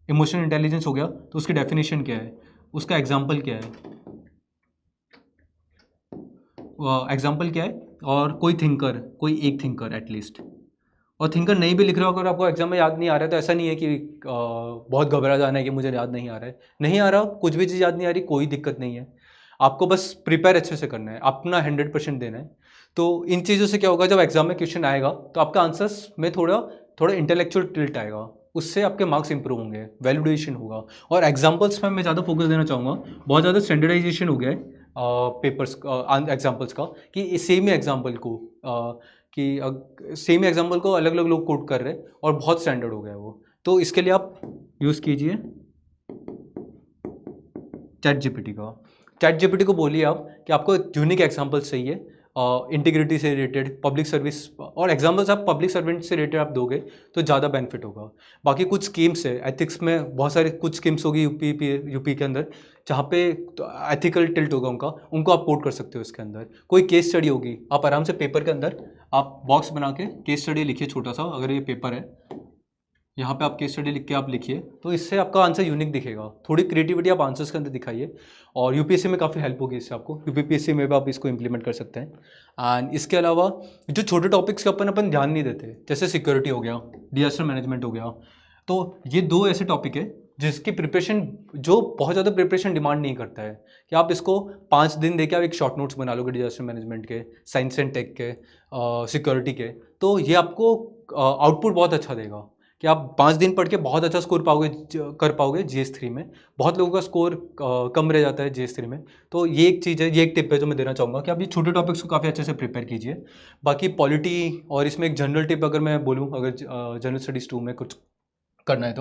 A: इमोशनल इंटेलिजेंस हो गया तो उसकी डेफिनेशन क्या है, उसका एग्जाम्पल क्या है, और कोई थिंकर, कोई एक थिंकर एटलीस्ट। और थिंकर नहीं भी लिख रहे हो, अगर आपको एग्जाम में याद नहीं आ रहा है तो ऐसा नहीं है कि बहुत घबरा जाना है कि मुझे याद नहीं आ रहा है। नहीं आ रहा, कुछ भी चीज़ याद नहीं आ रही, कोई दिक्कत नहीं है। आपको बस प्रिपेयर अच्छे से करना है, अपना 100% देना है। तो इन चीज़ों से क्या होगा, जब एग्जाम में क्वेश्चन आएगा तो आपका आंसर्स में थोड़ा थोड़ा इंटेलेक्चुअल टिल्ट आएगा, उससे आपके मार्क्स इंप्रूव होंगे, वैलिडेशन होगा। और एग्जाम्पल्स में मैं ज़्यादा फोकस देना चाहूँगा। बहुत ज़्यादा स्टैंडर्डाइजेशन हो गया है पेपर्स एग्जाम्पल्स का, कि सेम ही एग्जाम्पल को सेम एग्जाम्पल को अलग अलग लोग कोट कर रहे हैं और बहुत स्टैंडर्ड हो गया है वो। तो इसके लिए आप यूज़ कीजिए ChatGPT का। ChatGPT को बोलिए आप कि आपको यूनिक एग्जाम्पल्स चाहिए, इंटीग्रिटी से रिलेटेड, पब्लिक सर्विस, और एग्जाम्पल्स आप पब्लिक सर्वेंट से रिलेटेड आप दोगे तो ज़्यादा बेनिफिट होगा। बाकी कुछ स्कीम्स है एथिक्स में, बहुत सारे कुछ स्कीम्स होगी यूपी के अंदर, जहाँ पे एथिकल टिल्ट होगा उनको आप कोट कर सकते हो इसके अंदर। कोई केस स्टडी होगी, आप आराम से पेपर के अंदर आप बॉक्स बना के केस स्टडी लिखिए छोटा सा, अगर ये पेपर है यहाँ पे आप केस स्टडी लिख के आप लिखिए, तो इससे आपका आंसर यूनिक दिखेगा। थोड़ी क्रिएटिविटी आप आंसर्स के अंदर दिखाइए, और यूपीएससी में काफ़ी हेल्प होगी इससे आपको। यूपीपीएससी में भी आप इसको इंप्लीमेंट कर सकते हैं। एंड इसके अलावा जो छोटे टॉपिक्स के अपन ध्यान नहीं देते, जैसे सिक्योरिटी हो गया, डिजास्टर मैनेजमेंट हो गया, तो ये दो ऐसे टॉपिक है जिसकी प्रिपरेशन, जो बहुत ज़्यादा प्रिपरेशन डिमांड नहीं करता है, कि आप इसको 5 दिन दे के आप एक शॉर्ट नोट्स बना लोगे डिजास्टर मैनेजमेंट के, साइंस एंड टेक के, सिक्योरिटी के, तो ये आपको आउटपुट बहुत अच्छा देगा कि आप 5 दिन पढ़ के बहुत अच्छा स्कोर कर पाओगे GS 3 में। बहुत लोगों का स्कोर कम रह जाता है GS 3 में। तो ये एक चीज़ है, ये एक टिप है जो मैं देना चाहूँगा कि आप ये छोटे टॉपिक्स को काफ़ी अच्छे से प्रिपेयर कीजिए। बाकी पॉलिटी, और इसमें एक जनरल टिप अगर मैं बोलूँ, अगर जनरल स्टडीज़ 2 में कुछ करना है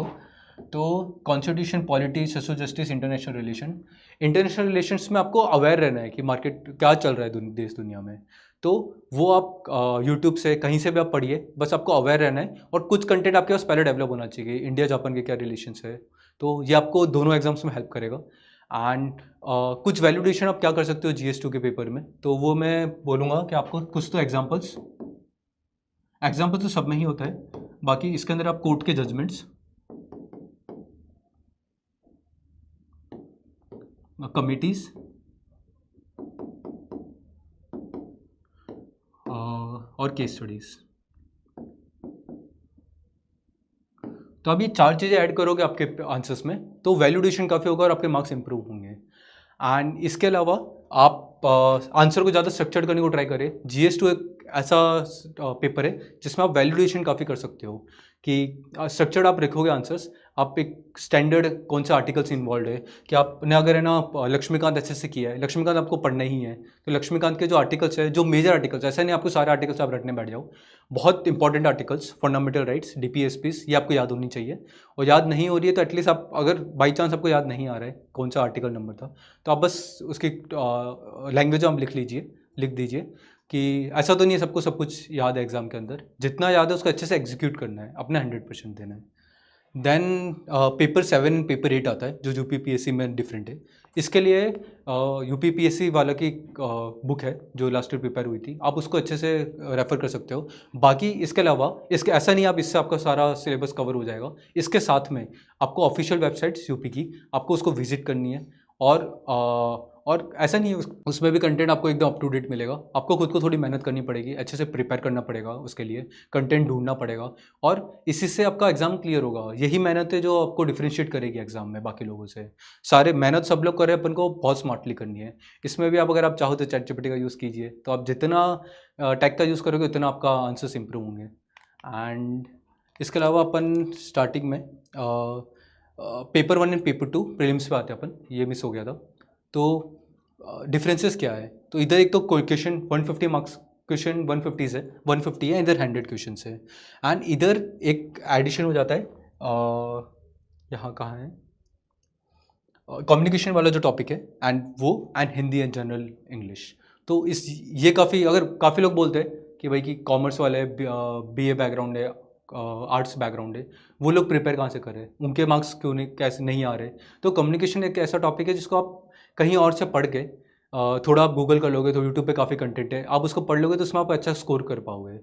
A: तो constitution, polity, social justice, international relations में आपको अवेयर रहना है कि मार्केट क्या चल रहा है देश दुनिया में। तो वो आप यूट्यूब से कहीं से भी आप पढ़िए, बस आपको अवेयर रहना है, और कुछ कंटेंट आपके पास पहले डेवलप होना चाहिए, इंडिया जापान के क्या रिलेशंस है, तो ये आपको दोनों एग्जाम्स में हेल्प करेगा। एंड कुछ वैलिडेशन आप क्या कर सकते हो GS 2 के पेपर में, तो वो मैं बोलूँगा कि आपको कुछ तो एग्जाम्पल तो सब में ही होता है, बाकी इसके अंदर आप कोर्ट के जजमेंट्स, कमिटीज़, और केस स्टडीज़, तो आप ये 4 चीज़ें ऐड करोगे आपके आंसर्स में, तो वैल्यूडेशन काफ़ी होगा और आपके मार्क्स इंप्रूव होंगे। एंड इसके अलावा आप आंसर को ज़्यादा स्ट्रक्चर्ड करने को ट्राई करें। GS 2 एक ऐसा पेपर है जिसमें आप वैल्यूडेशन काफ़ी कर सकते हो, कि स्ट्रक्चर्ड आप रखोगे आंसर्स, आप एक स्टैंडर्ड कौन सा आर्टिकल्स इन्वॉल्व है, कि आपने अगर है ना लक्ष्मीकांत अच्छे से किया है, लक्ष्मीकांत आपको पढ़ना ही है, तो लक्ष्मीकांत के जो आर्टिकल्स है, जो मेजर आर्टिकल्स, ऐसा नहीं आपको सारे आर्टिकल्स आप रटने बैठ जाओ, बहुत important articles, fundamental rights, DPSPs, ये आपको याद होनी चाहिए। और याद नहीं हो रही है तो एटलीस्ट आप, अगर बाई चांस आपको याद नहीं आ रहा है कौन सा आर्टिकल नंबर था, तो आप बस उसकी लैंग्वेज आप लिख दीजिए, कि ऐसा तो नहीं है सबको सब कुछ याद है एग्जाम के अंदर, जितना याद है उसको अच्छे से एग्जीक्यूट करना है, अपना 100% देना है। देन पेपर 7, पेपर 8 आता है जो UPPSC में डिफरेंट है। इसके लिए UPPSC वाला की बुक है जो लास्ट ईयर प्रिपेयर हुई थी, आप उसको अच्छे से रेफ़र कर सकते हो। बाकी इसके अलावा, इसके ऐसा नहीं आप इससे आपका सारा सिलेबस कवर हो जाएगा, इसके साथ में आपको ऑफिशियल वेबसाइट्स यूपी की, आपको उसको विजिट करनी है, और और ऐसा नहीं है उसमें भी कंटेंट आपको एकदम अप टू डेट मिलेगा। आपको खुद को थोड़ी मेहनत करनी पड़ेगी, अच्छे से प्रिपेयर करना पड़ेगा, उसके लिए कंटेंट ढूंढना पड़ेगा और इसी से आपका एग्जाम क्लियर होगा। यही मेहनत है जो आपको डिफरेंशिएट करेगी एग्जाम में बाकी लोगों से। सारे मेहनत सब लोग करें, अपन को बहुत स्मार्टली करनी है। इसमें भी आप अगर आप चाहो तो चैट जीपीटी का यूज़ कीजिए, तो आप जितना टेक का यूज़ करोगे उतना आपका आंसर्स इंप्रूव होंगे। एंड इसके अलावा अपन स्टार्टिंग में पेपर 1 एंड पेपर 2 प्रीलिम्स पे आते हैं अपन, ये मिस हो गया था। तो डिफरेंसेस क्या है, तो इधर एक तो क्वेश्चन 150 मार्क्स, क्वेश्चन 150 है, 150 है, इधर 100 क्वेश्चन है। एंड इधर एक एडिशन हो जाता है, यहाँ कहाँ है, कम्युनिकेशन वाला जो टॉपिक है, and Hindi and general English. तो इस ये काफ़ी, अगर काफ़ी लोग बोलते हैं कि भाई कि कॉमर्स वाले बीए बैकग्राउंड है, आर्ट्स बैकग्राउंड है, वो लोग प्रिपेयर कहाँ से करें, उनके मार्क्स क्यों नहीं, कैसे नहीं आ रहे। तो कम्युनिकेशन एक ऐसा टॉपिक है जिसको आप कहीं और से पढ़ के थोड़ा आप गूगल कर लोगे तो यूट्यूब पे काफ़ी कंटेंट है, आप उसको पढ़ लोगे तो उसमें आप अच्छा स्कोर कर पाओगे।